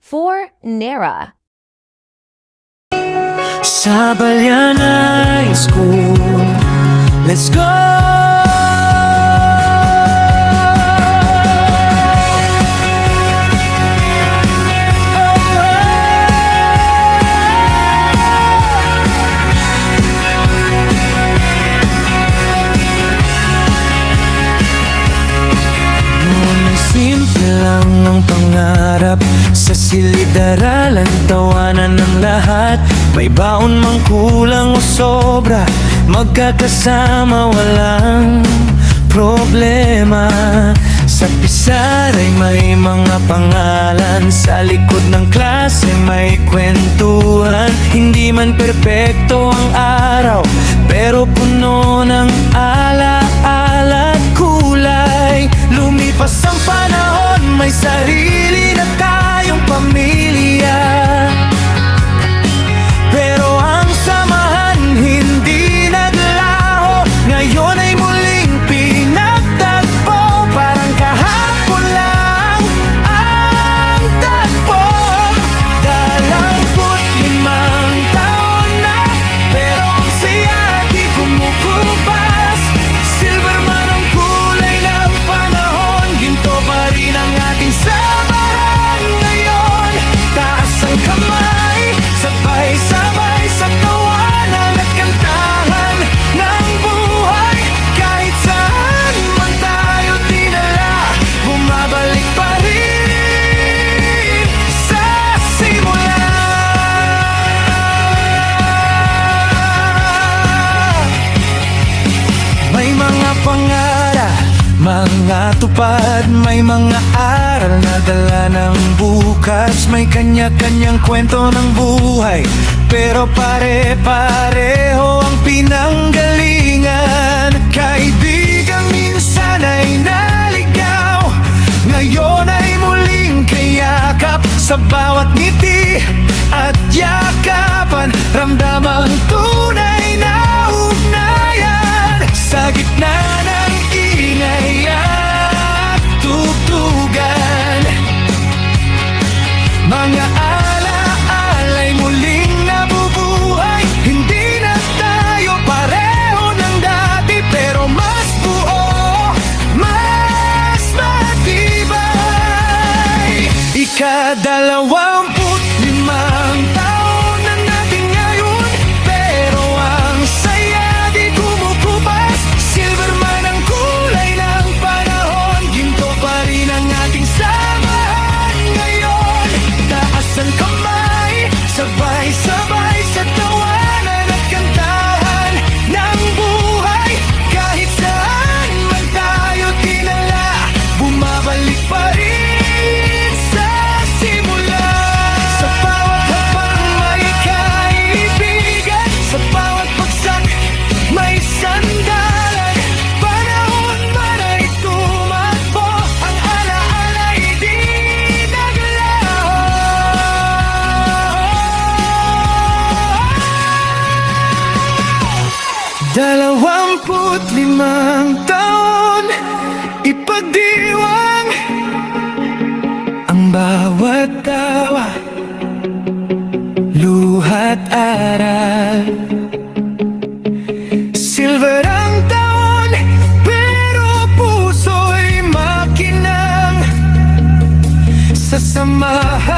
for Nera. Sa Balyanay School, let's go! Simple lang ang pangarap, sa silid-aralan tawanan ng lahat. May baon mang kulang o sobra, magkakasama walang problema. Sa Pisaray may mga pangalan, sa likod ng klase may kwentuhan. Hindi man perpekto ang araw, pero puno ng ala-ala at kulay. Lumipas ang panahon, may sarili na tayong pamilya, pero ang samahan hindi naglaho. Ngayon ay muling pinagtagpo, parang kahapon lang ang tagpo. 25 taon na, pero ang saya di kumukupas. Silver man ang kulay ng panahon, ginto pa rin ang ating samahan ngayon. Taas ang kamay, sabay-sabay sa tawanan at kantahan ng buhay. Kahit saan man tayo dinala, bumabalik pa rin sa simula. May mga pangarap, mga tupad, may mga aral na dala ng bukas. May kanya-kanyang kwento ng buhay, pero pare-pareho ang pinanggalingan. Kaibigan minsan ay naligaw, ngayon ay muling kayakap. Sa bawat ngiti at yakapan, ramdam ang tunay na ugnayan. Sa gitna ng ingay at tugtugan, mga ala-alay muling nabubuhay. Hindi na tayo pareho ng dati, pero mas buo, mas matibay. Ika-25 taon na natin ngayon, pero ang saya di kumukupas. Silver man ang kulay ng panahon, ginto pa rin ang ating samahan ngayon. Taas ang kamay, sabay-sabay sa tawanan at kantahan ng buhay. Kahit saan man tayo dinala, bumabalik pa rin sa simula. Sa bawat habang may kaibigan, sa bawat bagsak may sandalan. Panahon man ay tumakbo, ang ala-ala'y di naglaho. 25 taon, ipagdiwang ang bawat tawa, luha't aral. Silver ang taon, pero puso'y makinang. Sa samahan